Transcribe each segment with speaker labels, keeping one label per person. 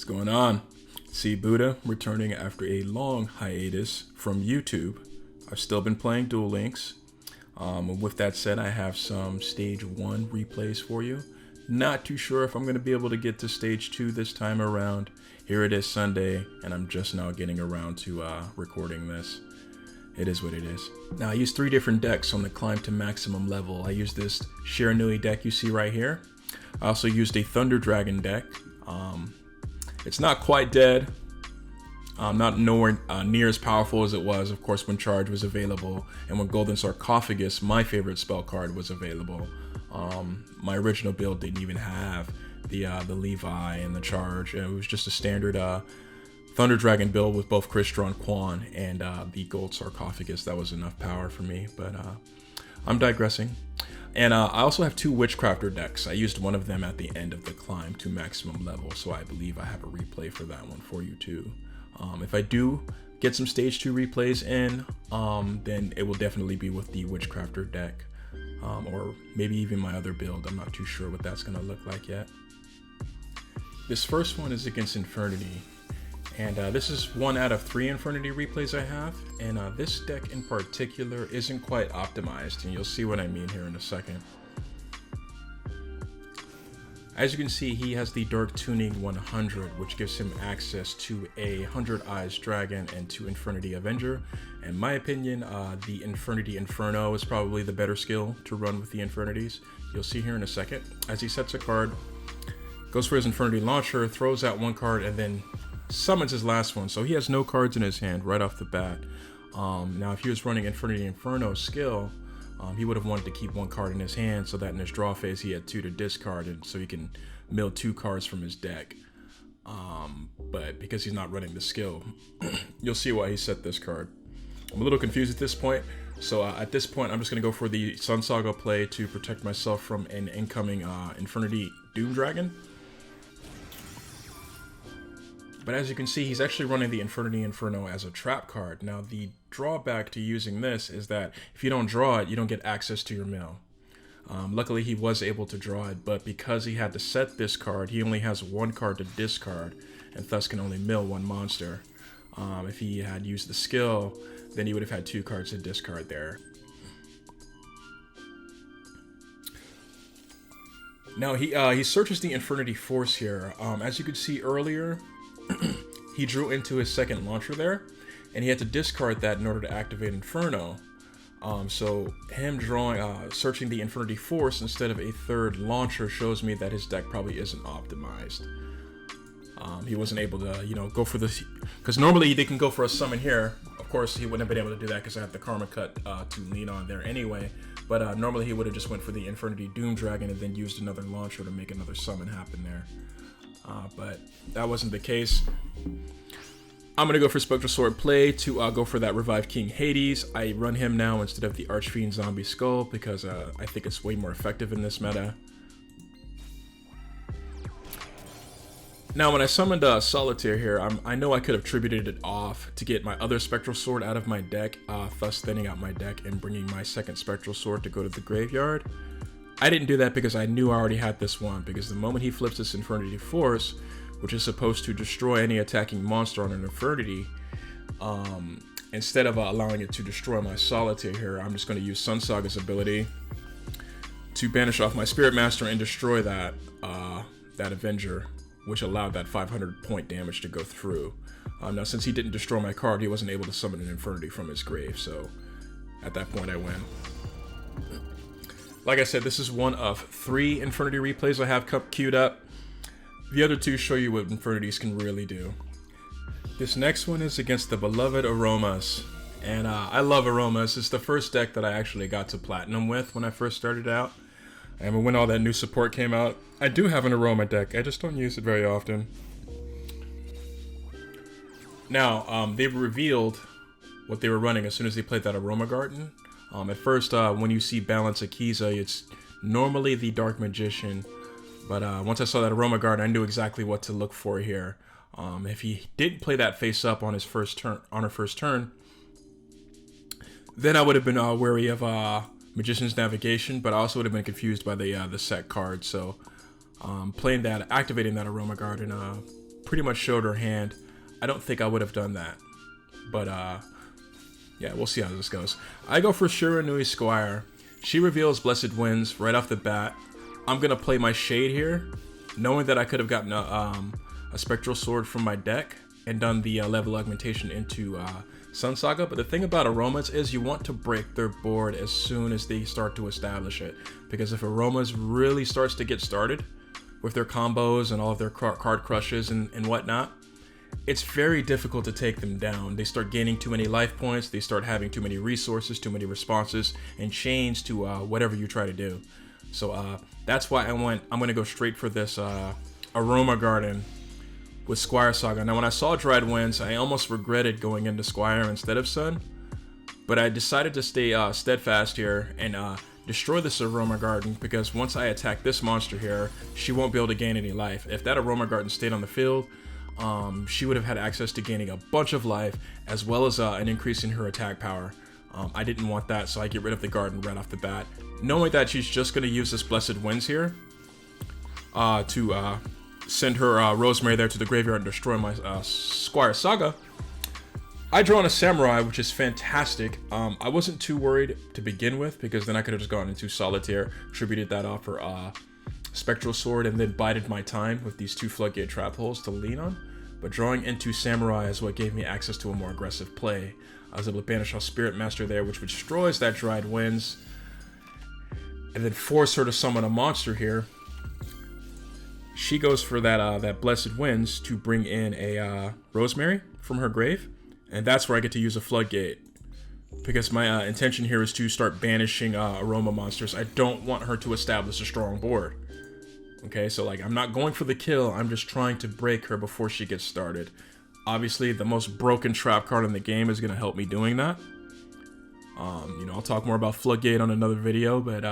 Speaker 1: What's going on? C.Buddha returning after a long hiatus from YouTube. I've still been playing Duel Links. With that said, I have some Stage 1 replays for you. Not too sure if I'm going to be able to get to Stage 2 this time around. Here it is Sunday, and I'm just now getting around to recording this. It is what it is. Now, I used 3 different decks on the climb to maximum level. I used this Shiranui deck you see right here. I also used a Thunder Dragon deck. It's not quite dead. Not nowhere near as powerful as it was, of course, when Charge was available and when Golden Sarcophagus, my favorite spell card, was available. My original build didn't even have the Levi and the Charge. It was just a standard Thunder Dragon build with both Crystal and Quan and the Gold Sarcophagus. That was enough power for me, but I'm digressing. And I also have 2 Witchcrafter decks. I used one of them at the end of the climb to maximum level, so I believe I have a replay for that one for you too. If I do get some Stage 2 replays in, then it will definitely be with the Witchcrafter deck. Or maybe even my other build. I'm not too sure what that's going to look like yet. This first one is against Infernity. And this is 1 out of 3 Infernity replays I have. And this deck in particular isn't quite optimized. And you'll see what I mean here in a second. As you can see, he has the Dark Tuning 100, which gives him access to a 100 Eyes Dragon and 2 Infernity Avenger. In my opinion, the Infernity Inferno is probably the better skill to run with the Infernities. You'll see here in a second. As he sets a card, goes for his Infernity Launcher, throws out 1 card, and then summons his last one. So he has no cards in his hand right off the bat. Now, if he was running Infernity Inferno skill, he would have wanted to keep 1 card in his hand so that in his draw phase he had 2 to discard, and so he can mill 2 cards from his deck. But because he's not running the skill, you'll see why he set this card. I'm a little confused at this point, so at this point I'm just going to go for the Sun Saga play to protect myself from an incoming Infernity Doom Dragon. But as you can see, he's actually running the Infernity Inferno as a trap card. Now, the drawback to using this is that if you don't draw it, you don't get access to your mill. Luckily, he was able to draw it, but because he had to set this card, he only has 1 card to discard, and thus can only mill 1 monster. If he had used the skill, then he would have had 2 cards to discard there. Now, he searches the Infernity Force here. As you could see earlier, he drew into his second launcher there, and he had to discard that in order to activate Inferno. So him searching the Infernity Force instead of a 3rd launcher shows me that his deck probably isn't optimized. He wasn't able to, go for this, because normally they can go for a summon here. Of course, he wouldn't have been able to do that because I have the Karma Cut to lean on there anyway. But normally he would have just went for the Infernity Doom Dragon and then used another launcher to make another summon happen there. But that wasn't the case. I'm going to go for Spectral Sword play to go for that Revive King Hades. I run him now instead of the Archfiend Zombie Skull because I think it's way more effective in this meta. Now, when I summoned Solitaire here, I know I could have tributed it off to get my other Spectral Sword out of my deck, thus thinning out my deck and bringing my second Spectral Sword to go to the graveyard. I didn't do that because I knew I already had this one, because the moment he flips this Infernity Force, which is supposed to destroy any attacking monster on an Infernity, instead of allowing it to destroy my Solitaire here, I'm just going to use Sun Saga's ability to banish off my Spirit Master and destroy that Avenger, which allowed that 500 point damage to go through. Now, since he didn't destroy my card, he wasn't able to summon an Infernity from his grave, so at that point I win. Like I said, this is 1 of 3 Infernity replays I have queued up. The other 2 show you what Infernities can really do. This next one is against the beloved Aromas. And I love Aromas. It's the first deck that I actually got to Platinum with when I first started out. And when all that new support came out, I do have an Aroma deck. I just don't use it very often. Now, they've revealed what they were running as soon as they played that Aroma Garden. At first, when you see Balance Akiza, it's normally the Dark Magician, but once I saw that Aroma Garden, I knew exactly what to look for here. If he didn't play that face up on his first turn, then I would have been wary of Magician's Navigation, but I also would have been confused by the set card. So activating that Aroma Garden pretty much showed her hand. I don't think I would have done that. But, yeah, we'll see how this goes. I go for Shiranui Squire. She reveals Blessed Winds right off the bat. I'm going to play my Shade here, knowing that I could have gotten a Spectral Sword from my deck and done the level augmentation into Sun Saga. But the thing about Aromas is you want to break their board as soon as they start to establish it. Because if Aromas really starts to get started with their combos and all of their card crushes and whatnot, it's very difficult to take them down. They start gaining too many life points, they start having too many resources, too many responses, and chains to whatever you try to do. So that's why I'm going to go straight for this Aroma Garden with Squire Saga. Now when I saw Dried Winds, I almost regretted going into Squire instead of Sun, but I decided to stay steadfast here and destroy this Aroma Garden, because once I attack this monster here, she won't be able to gain any life. If that Aroma Garden stayed on the field, she would have had access to gaining a bunch of life, as well as an increase in her attack power. I didn't want that, so I get rid of the garden right off the bat, knowing that she's just going to use this Blessed Winds here to send her Rosemary there to the graveyard and destroy my Squire Saga. I draw on a Samurai, which is fantastic. I wasn't too worried to begin with, because then I could have just gone into Solitaire, attributed that off her Spectral Sword, and then bided my time with these 2 Floodgate Trap Holes to lean on. But drawing into Samurai is what gave me access to a more aggressive play. I was able to banish off Spirit Master there, which destroys that Dried Winds, and then force her to summon a monster here. She goes for that Blessed Winds to bring in a Rosemary from her grave, and that's where I get to use a Floodgate, because my intention here is to start banishing Aroma monsters. I don't want her to establish a strong board. Okay, so like I'm not going for the kill, I'm just trying to break her before she gets started. Obviously, the most broken trap card in the game is going to help me doing that. You know, I'll talk more about Floodgate on another video, but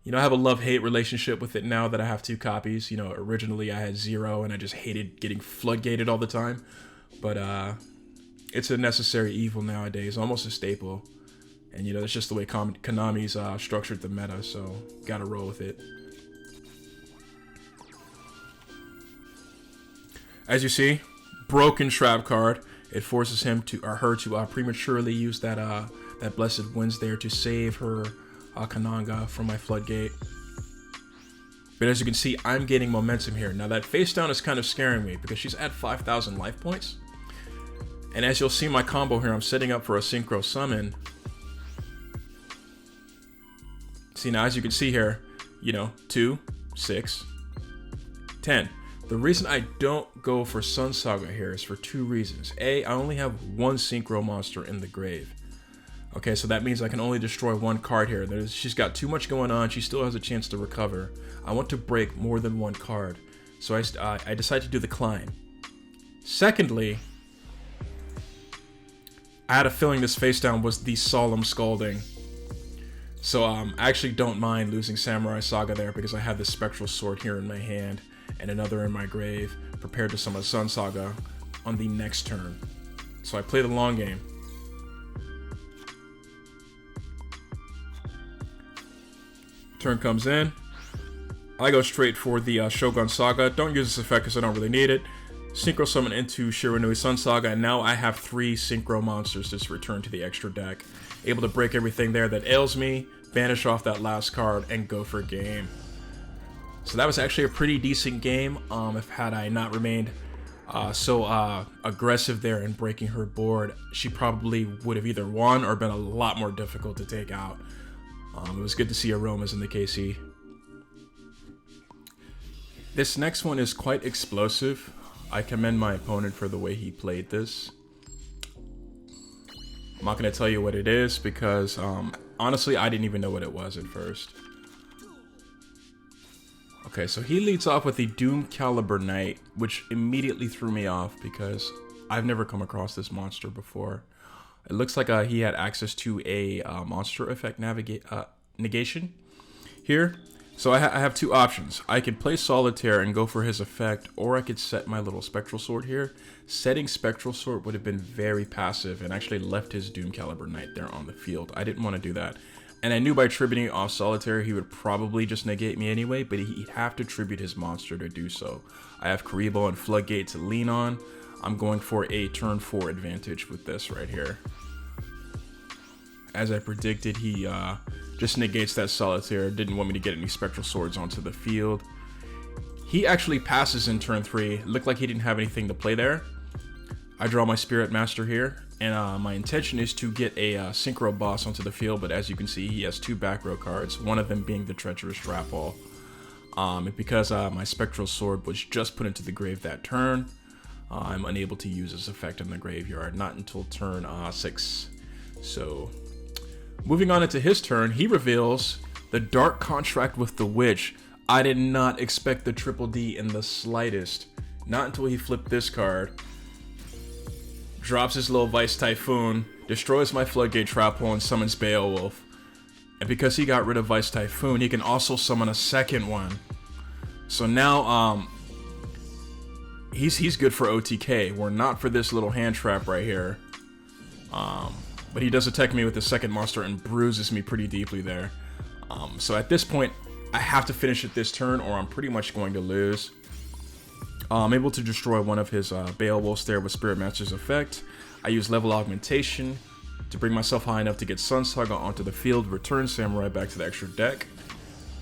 Speaker 1: you know, I have a love-hate relationship with it now that I have 2 copies. You know, originally I had 0 and I just hated getting Floodgated all the time. But it's a necessary evil nowadays, almost a staple. And you know, that's just the way Konami's structured the meta, so gotta roll with it. As you see, broken trap card. It forces him to, or her to, prematurely use that that Blessed Winds there to save her Kananga from my Floodgate. But as you can see, I'm gaining momentum here. Now that face down is kind of scaring me because she's at 5,000 life points. And as you'll see my combo here, I'm setting up for a Synchro Summon. See, now as you can see here, you know, 2, 6, 10. The reason I don't go for Sun Saga here is for 2 reasons. A, I only have 1 Synchro monster in the grave. Okay, so that means I can only destroy 1 card here. She's got too much going on. She still has a chance to recover. I want to break more than 1 card. So I decided to do the Climb. Secondly, I had a feeling this face down was the Solemn Scalding. So I actually don't mind losing Samurai Saga there because I have this Spectral Sword here in my hand and another in my grave, prepared to summon Sun Saga on the next turn. So I play the long game. Turn comes in. I go straight for the Shogun Saga. Don't use this effect because I don't really need it. Synchro Summon into Shiranui Sun Saga, and now I have 3 Synchro monsters just return to the extra deck. Able to break everything there that ails me, banish off that last card, and go for game. So that was actually a pretty decent game. If had I not remained so aggressive there in breaking her board, she probably would have either won or been a lot more difficult to take out. It was good to see Aromas in the KC. This next one is quite explosive. I commend my opponent for the way he played this. I'm not going to tell you what it is because honestly, I didn't even know what it was at first. Okay, so he leads off with the Doom Caliber Knight, which immediately threw me off because I've never come across this monster before. It looks like he had access to a monster effect negation here. So I have 2 options. I could play Solitaire and go for his effect, or I could set my little Spectral Sword here. Setting Spectral Sword would have been very passive and actually left his Doom Caliber Knight there on the field. I didn't want to do that. And I knew by tributing off Solitaire, he would probably just negate me anyway, but he'd have to tribute his monster to do so. I have Kuriboh and Floodgate to lean on. I'm going for a turn 4 advantage with this right here. As I predicted, he just negates that Solitaire. Didn't want me to get any Spectral Swords onto the field. He actually passes in turn 3. Looked like he didn't have anything to play there. I draw my Spirit Master here, and my intention is to get a Synchro Boss onto the field, but as you can see, he has 2 back row cards, one of them being the Treacherous Trap Hole. And because my Spectral Sword was just put into the grave that turn, I'm unable to use this effect in the graveyard, not until turn 6. So, moving on into his turn, he reveals the Dark Contract with the Witch. I did not expect the Triple D in the slightest, not until he flipped this card. Drops his little Vice Typhoon, destroys my Floodgate Trap Hole, and summons Beowulf. And because he got rid of Vice Typhoon, he can also summon a second one. So now, he's good for OTK. We're not for this little hand trap right here. But he does attack me with the second monster and bruises me pretty deeply there. So at this point, I have to finish it this turn, or I'm pretty much going to lose. I'm able to destroy one of his Beowulfs there with Spirit Master's effect. I use Level Augmentation to bring myself high enough to get Sun Saga onto the field, return Samurai back to the extra deck,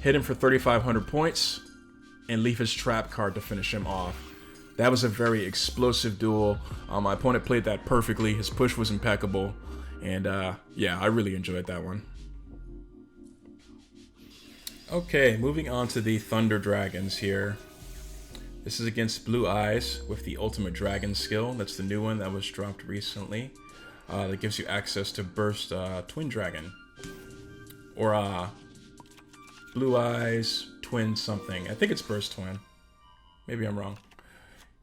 Speaker 1: hit him for 3,500 points, and leave his trap card to finish him off. That was a very explosive duel. My opponent played that perfectly. His push was impeccable, and yeah, I really enjoyed that one. Okay, moving on to the Thunder Dragons here. This is against Blue Eyes with the Ultimate Dragon skill. That's the new one that was dropped recently. That gives you access to Burst Twin Dragon. Or Blue Eyes Twin something. I think it's Burst Twin. Maybe I'm wrong.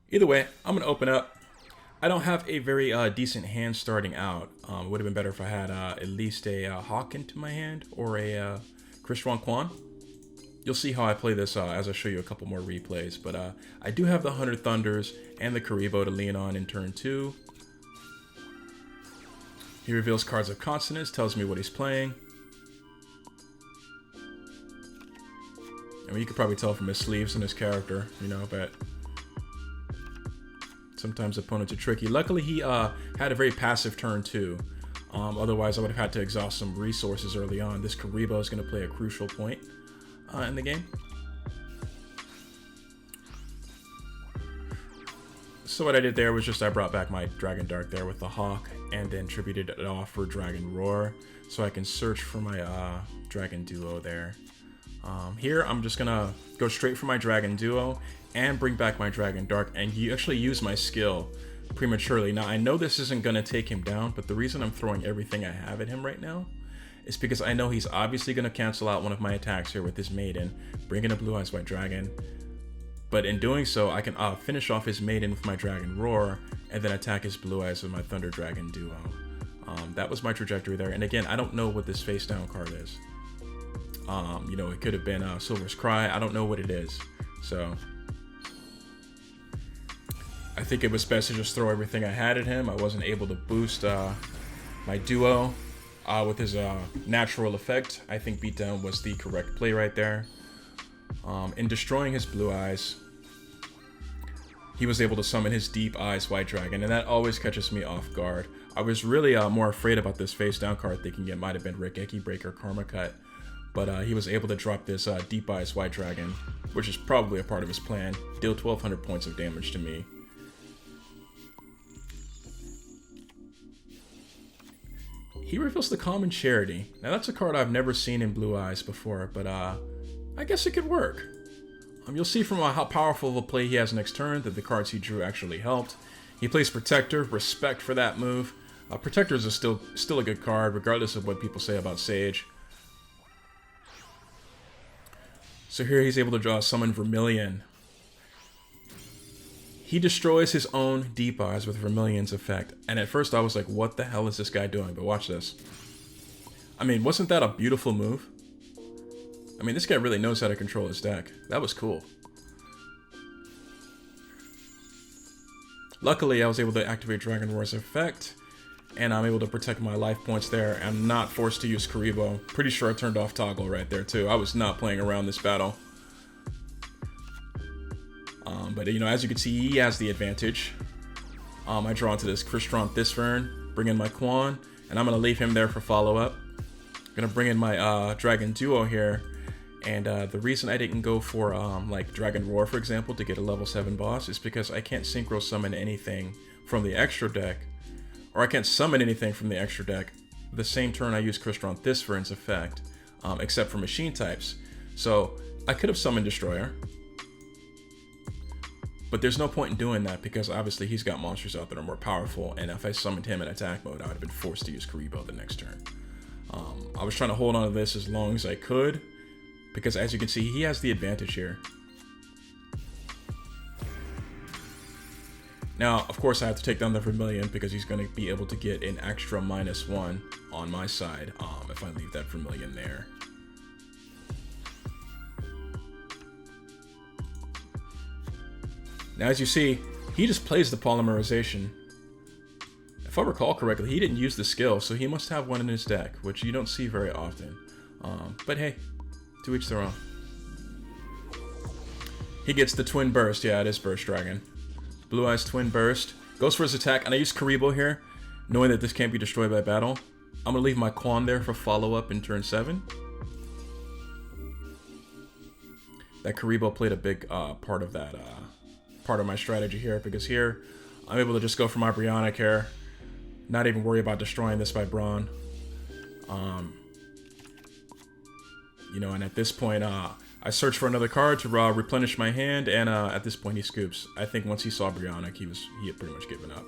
Speaker 1: Either way, I'm going to open up. I don't have a very decent hand starting out. It would have been better if I had at least a Hawk into my hand or a Krishwan Kwan. You'll see how I play this as I show you a couple more replays, but I do have the 100 Thunders and the Kuriboh to lean on in turn 2. He reveals cards of consonance, tells me what he's playing. I mean, you could probably tell from his sleeves and his character, you know, but sometimes opponents are tricky. Luckily, he had a very passive turn 2. Otherwise, I would have had to exhaust some resources early on. This Kuriboh is going to play a crucial point in the game. So what I did there was just I brought back my Dragon Dart there with the Hawk and then tributed it off for Dragon Roar so I can search for my Dragon Duo there. Here I'm just gonna go straight for my Dragon Duo and bring back my Dragon Dart and actually use my skill prematurely. Now I know this isn't gonna take him down, but the reason I'm throwing everything I have at him right now is because I know he's obviously going to cancel out one of my attacks here with his Maiden, bring in a Blue Eyes White Dragon. But in doing so, I can finish off his Maiden with my Dragon Roar, and then attack his Blue Eyes with my Thunder Dragon Duo. That was my trajectory there. And again, I don't know what this face down card is. You know, it could have been Silver's Cry. I don't know what it is. So I think it was best to just throw everything I had at him. I wasn't able to boost my Duo. With his natural effect, I think beatdown was the correct play right there. In destroying his Blue Eyes, he was able to summon his Deep Eyes White Dragon, and that always catches me off guard. I was really more afraid about this face down card, thinking it might have been Rikeki Breaker Karma Cut, but he was able to drop this Deep Eyes White Dragon, which is probably a part of his plan, deal 1,200 points of damage to me. He reveals the Common Charity. Now that's a card I've never seen in Blue Eyes before, but I guess it could work. You'll see from how powerful of a play he has next turn that the cards he drew actually helped. He plays Protector, respect for that move. Protector is still a good card, regardless of what people say about Sage. So here he's able to draw summon Vermilion. He destroys his own Deep Eyes with Vermilion's effect. And at first I was like, what the hell is this guy doing? But watch this. I mean, wasn't that a beautiful move? I mean, this guy really knows how to control his deck. That was cool. Luckily, I was able to activate Dragon Roar's effect. and I'm able to protect my life points there. I'm not forced to use Karibo. Pretty sure I turned off toggle right there too. I was not playing around this battle. But you know, as you can see, he has the advantage. I draw into this Crystron Thisfern, bring in my Quan, and I'm gonna leave him there for follow-up. Gonna bring in my Dragon Duo here, and the reason I didn't go for like Dragon Roar, for example, to get a level 7 boss is because I can't synchro summon anything from the extra deck, or I can't summon anything from the extra deck the same turn I use Crystron Thisfern's effect, except for machine types. So I could have summoned Destroyer, but there's no point in doing that because obviously he's got monsters out that are more powerful, and if I summoned him in attack mode, I would have been forced to use Karibo the next turn. I was trying to hold on to this as long as I could, because as you can see, he has the advantage here. Now, of course, I have to take down the Vermilion because he's going to be able to get an extra -1 on my side if I leave that Vermilion there. Now, as you see, he just plays the Polymerization. If I recall correctly, he didn't use the skill, so he must have one in his deck, which you don't see very often. But hey, to each their own. He gets the Twin Burst. Yeah, it is Burst Dragon. Blue Eyes Twin Burst. Goes for his attack, and I use Karibo here, knowing that this can't be destroyed by battle. I'm going to leave my Quan there for follow-up in turn 7. That Karibo played a big part of that, part of my strategy here, because here, I'm able to just go for my Brionic here, not even worry about destroying this by Brawn. You know, and at this point, I search for another card to replenish my hand, and at this point he scoops. I think once he saw Brionic, he had pretty much given up.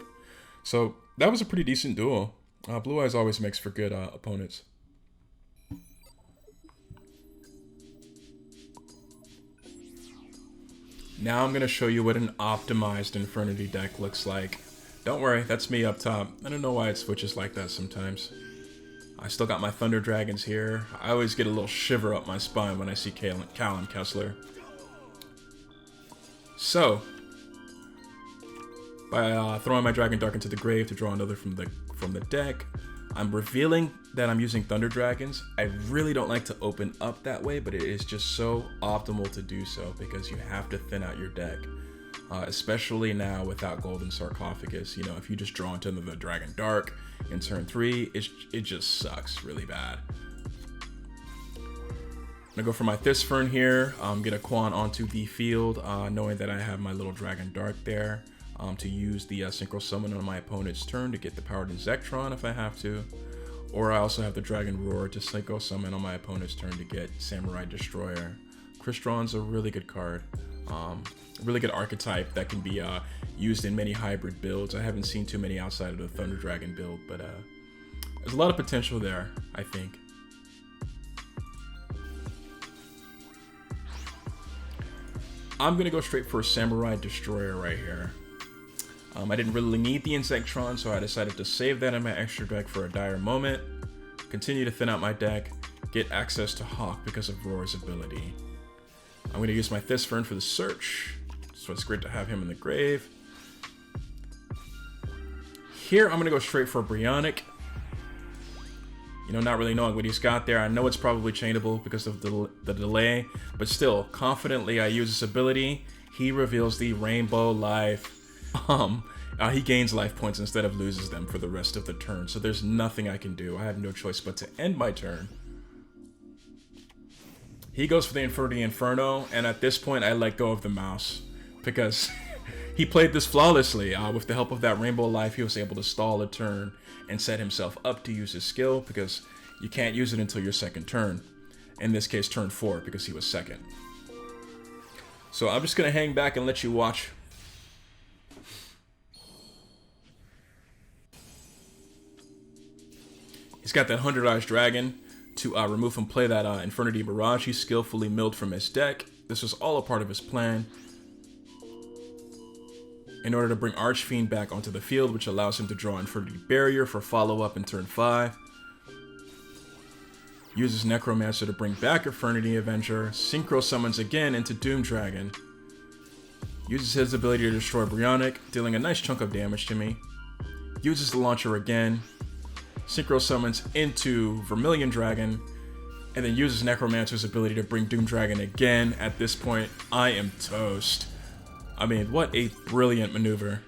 Speaker 1: So that was a pretty decent duel. Blue Eyes always makes for good opponents. Now I'm going to show you what an optimized Infernity deck looks like. Don't worry, that's me up top. I don't know why it switches like that sometimes. I still got my Thunder Dragons here. I always get a little shiver up my spine when I see Callum Kessler. So, by throwing my Dragon Dark into the grave to draw another from the deck, I'm revealing that I'm using Thunder Dragons. I really don't like to open up that way, but it is just so optimal to do so because you have to thin out your deck. Especially now without Golden Sarcophagus. You know, if you just draw into the Dragon Dark in turn 3, it just sucks really bad. I'm gonna go for my Thisfern here, get a Quan onto the field, knowing that I have my little Dragon Dark there, to use the Synchro Summon on my opponent's turn to get the powered Zektron if I have to. Or I also have the Dragon Roar to Synchro Summon on my opponent's turn to get Samurai Destroyer. Crystron's a really good card. Really good archetype that can be used in many hybrid builds. I haven't seen too many outside of the Thunder Dragon build, but there's a lot of potential there, I think. I'm gonna go straight for a Samurai Destroyer right here. I didn't really need the Insectron, so I decided to save that in my extra deck for a dire moment. Continue to thin out my deck, get access to Hawk because of Roar's ability. I'm going to use my Thisfern for the search, so it's great to have him in the grave. Here, I'm going to go straight for Brionic. You know, not really knowing what he's got there. I know it's probably chainable because of the delay, but still, confidently I use his ability. He reveals the Rainbow Life. He gains life points instead of loses them for the rest of the turn, so there's nothing I can do. I have no choice but to end my turn. He goes for the Infernity Inferno, and at this point I let go of the mouse because he played this flawlessly. With the help of that Rainbow Life, he was able to stall a turn and set himself up to use his skill because you can't use it until your second turn. In this case, turn 4 because he was second. So I'm just going to hang back and let you watch. He's got that 100 Eyes Dragon to remove and play that Infernity Mirage he skillfully milled from his deck. This was all a part of his plan in order to bring Archfiend back onto the field, which allows him to draw Infernity Barrier for follow-up in turn 5. Uses Necromancer to bring back Infernity Avenger. Synchro summons again into Doom Dragon. Uses his ability to destroy Brionic, dealing a nice chunk of damage to me. uses the launcher again, synchro summons into Vermilion Dragon, and then uses Necromancer's ability to bring Doom Dragon again. At this point, I am toast. I mean, what a brilliant maneuver.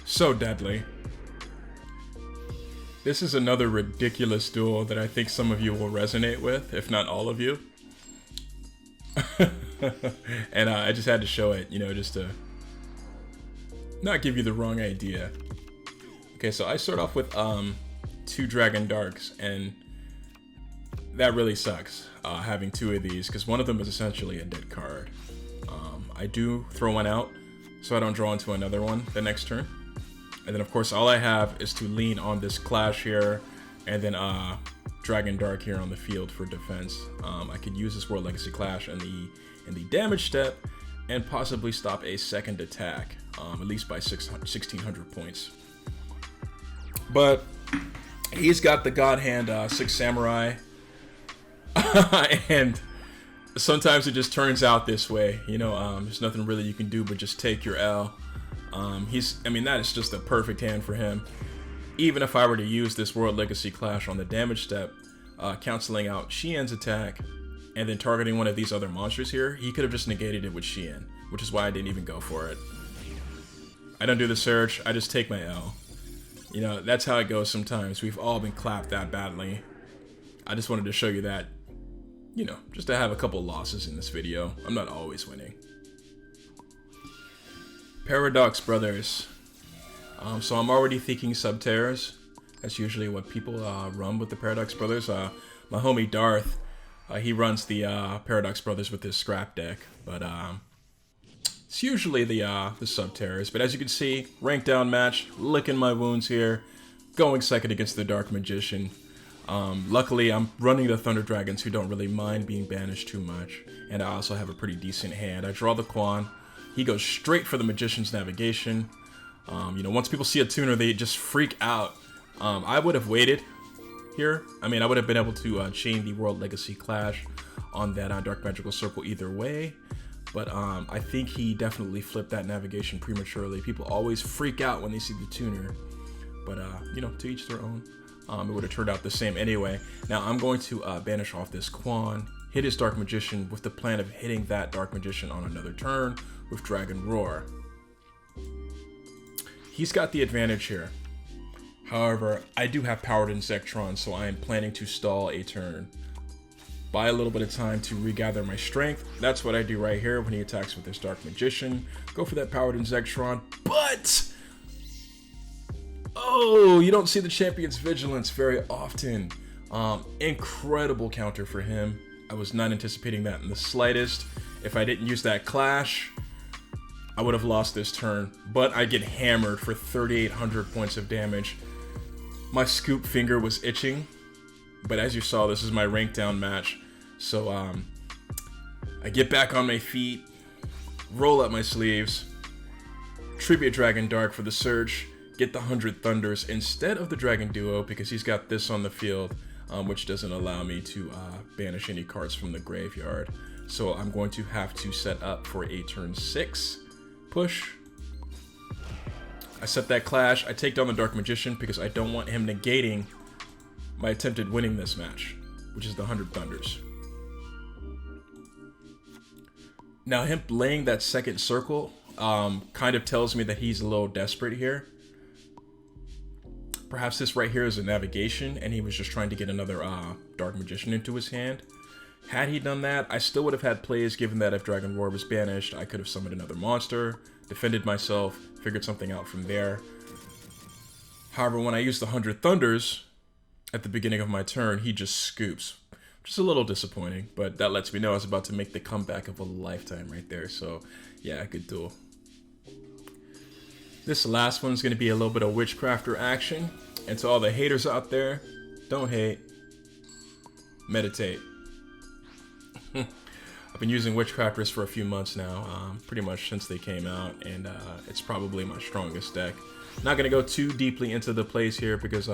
Speaker 1: So deadly. This is another ridiculous duel that I think some of you will resonate with, if not all of you. And I just had to show it, you know, just to not give you the wrong idea. Okay, so I start off with 2 Dragon Darks, and that really sucks, having 2 of these, because one of them is essentially a dead card. I do throw one out, so I don't draw into another one the next turn. And then, of course, all I have is to lean on this Clash here, and then Dragon Dark here on the field for defense. I could use this World Legacy Clash in the damage step, and possibly stop a second attack, at least by 1600 points. But he's got the God Hand 6 Samurai, and sometimes it just turns out this way. You know, there's nothing really you can do but just take your L. I mean, that is just a perfect hand for him. Even if I were to use this World Legacy Clash on the damage step, canceling out Xian's attack, and then targeting one of these other monsters here, he could have just negated it with Xian, which is why I didn't even go for it. I don't do the search, I just take my L. You know, that's how it goes sometimes. We've all been clapped that badly. I just wanted to show you that, you know, just to have a couple losses in this video. I'm not always winning. Paradox Brothers. So I'm already thinking Subterrors. That's usually what people run with the Paradox Brothers. My homie Darth, he runs the Paradox Brothers with his scrap deck, but it's usually the Subterrors. But as you can see, ranked down match, licking my wounds here, going second against the Dark Magician. Luckily, I'm running the Thunder Dragons, who don't really mind being banished too much, and I also have a pretty decent hand. I draw the Quan. He goes straight for the Magician's Navigation. You know, once people see a tuner, they just freak out. I would have waited here. I mean, I would have been able to chain the World Legacy Clash on that Dark Magical Circle either way. But I think he definitely flipped that navigation prematurely. People always freak out when they see the tuner. But, you know, to each their own. It would have turned out the same anyway. Now, I'm going to banish off this Quan, hit his Dark Magician with the plan of hitting that Dark Magician on another turn with Dragon Roar. He's got the advantage here. However, I do have Powered Insectron, so I am planning to stall a turn. Buy a little bit of time to regather my strength. That's what I do right here when he attacks with his Dark Magician. Go for that Powered Insectron, but... oh, you don't see the Champion's Vigilance very often. Incredible counter for him. I was not anticipating that in the slightest. If I didn't use that Clash, I would have lost this turn, but I get hammered for 3,800 points of damage. My scoop finger was itching, but as you saw, this is my rank down match. So I get back on my feet, roll up my sleeves, tribute Dragon Dark for the Surge, get the 100 Thunders instead of the Dragon Duo because he's got this on the field, which doesn't allow me to banish any cards from the graveyard. So I'm going to have to set up for a turn 6. Push. I set that Clash. I take down the Dark Magician because I don't want him negating my attempted winning this match, which is the 100 Thunders. Now, him laying that second circle kind of tells me that he's a little desperate here. Perhaps this right here is a navigation, and he was just trying to get another Dark Magician into his hand. Had he done that, I still would have had plays, given that if Dragon Roar was banished, I could have summoned another monster, defended myself, figured something out from there. However, when I used the 100 Thunders at the beginning of my turn, he just scoops. Which is a little disappointing, but that lets me know I was about to make the comeback of a lifetime right there. So, yeah, good duel. This last one's going to be a little bit of Witchcrafter action. And to all the haters out there, don't hate. Meditate. I've been using Witchcrafters for a few months now, pretty much since they came out, and it's probably my strongest deck. Not going to go too deeply into the plays here because,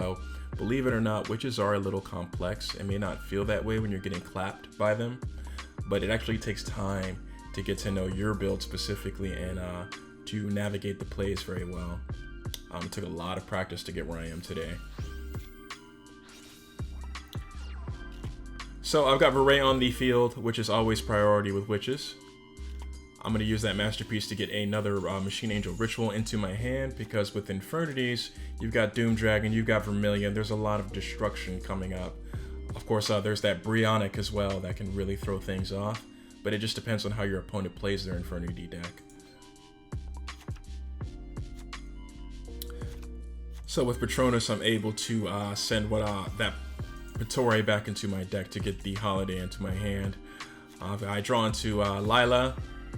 Speaker 1: believe it or not, witches are a little complex. It may not feel that way when you're getting clapped by them, but it actually takes time to get to know your build specifically and to navigate the plays very well. It took a lot of practice to get where I am today. So I've got Varay on the field, which is always priority with witches. I'm going to use that masterpiece to get another Machine Angel Ritual into my hand, because with Infernities, you've got Doom Dragon, you've got Vermilion, there's a lot of destruction coming up. Of course, there's that Brionic as well that can really throw things off, but it just depends on how your opponent plays their Infernity deck. So with Patronus, I'm able to send that Pitore back into my deck to get the Holiday into my hand. I draw into Lila.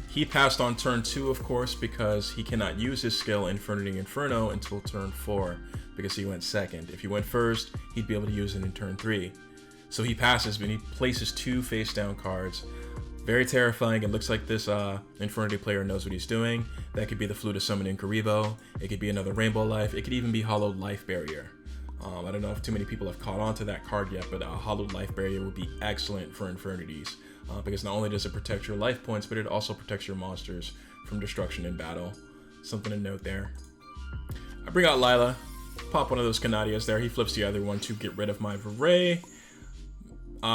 Speaker 1: He passed on turn 2, of course, because he cannot use his skill Infernity Inferno until turn 4, because he went second. If he went first, he'd be able to use it in turn 3. So he passes, but he places 2 face-down cards. Very terrifying. It looks like this Infernity player knows what he's doing. That could be the Flute of Summoning Karibo. It could be another Rainbow Life. It could even be Hollowed Life Barrier. I don't know if too many people have caught on to that card yet, but Hollowed Life Barrier would be excellent for Infernities. Because not only does it protect your life points, but it also protects your monsters from destruction in battle. Something to note there. I bring out Lila, pop one of those Canadias there. He flips the other one to get rid of my Varay.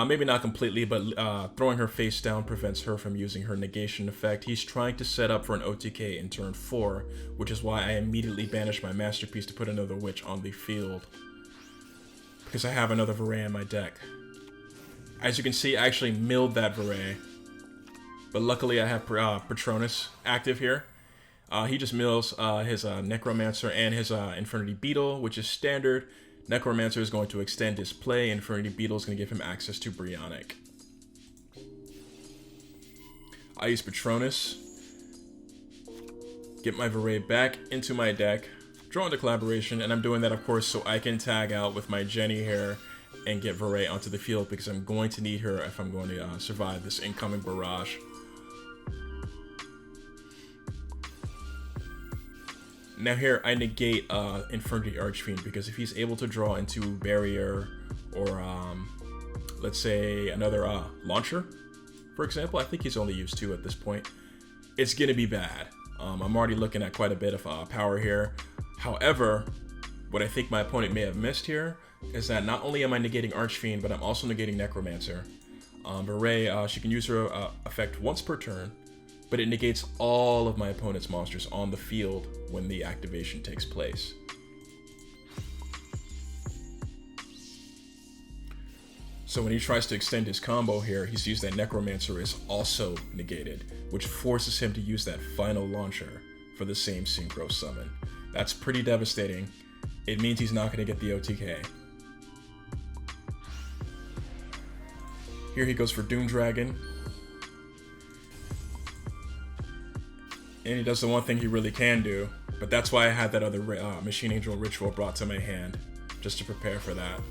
Speaker 1: Maybe not completely, but throwing her face down prevents her from using her negation effect. He's trying to set up for an OTK in turn 4, which is why I immediately banish my masterpiece to put another witch on the field, because I have another Varay in my deck. As you can see, I actually milled that Varay, but luckily I have Patronus active here. He just mills his Necromancer and his Infernity Beetle, which is standard. Necromancer is going to extend his play. Infernity Beetle is going to give him access to Brionic. I use Patronus, get my Varay back into my deck, draw into Collaboration, and I'm doing that, of course, so I can tag out with my Jenny here and get Varay onto the field, because I'm going to need her if I'm going to survive this incoming barrage. Now here, I negate Infernity Archfiend, because if he's able to draw into Barrier or, let's say, another Launcher, for example, I think he's only used 2 at this point, it's going to be bad. I'm already looking at quite a bit of power here. However, what I think my opponent may have missed here is that not only am I negating Archfiend, but I'm also negating Necromancer. Varay, she can use her effect once per turn, but it negates all of my opponent's monsters on the field when the activation takes place. So when he tries to extend his combo here, he sees that Necromancer is also negated, which forces him to use that final launcher for the same Synchro Summon. That's pretty devastating. It means he's not going to get the OTK. Here he goes for Doom Dragon. And he does the one thing he really can do, but that's why I had that other Machine Angel Ritual brought to my hand, just to prepare for that.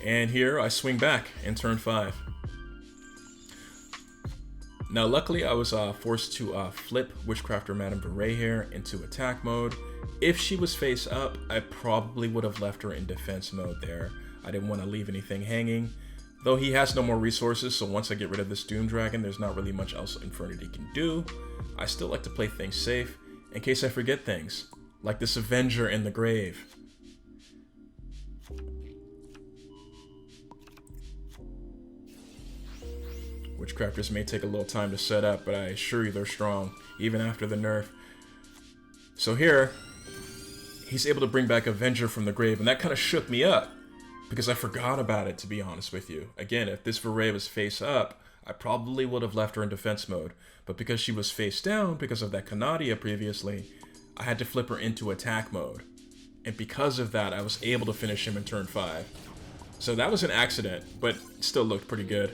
Speaker 1: And here I swing back in turn 5. Now luckily I was forced to flip Witchcrafter Madame Varay here into attack mode. If she was face up, I probably would have left her in defense mode there. I didn't want to leave anything hanging. Though he has no more resources, so once I get rid of this Doom Dragon, there's not really much else Infernity can do. I still like to play things safe, in case I forget things, like this Avenger in the grave. Witchcrafters may take a little time to set up, but I assure you they're strong, even after the nerf. So here, he's able to bring back Avenger from the grave, and that kind of shook me up, because I forgot about it, to be honest with you. Again, if this Varay was face up, I probably would have left her in defense mode, but because she was face down, because of that Canadia previously, I had to flip her into attack mode. And because of that, I was able to finish him in turn 5. So that was an accident, but it still looked pretty good.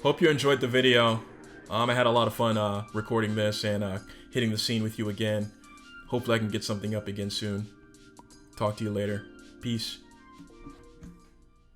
Speaker 1: Hope you enjoyed the video. I had a lot of fun recording this and hitting the scene with you again. Hopefully I can get something up again soon. Talk to you later. Peace.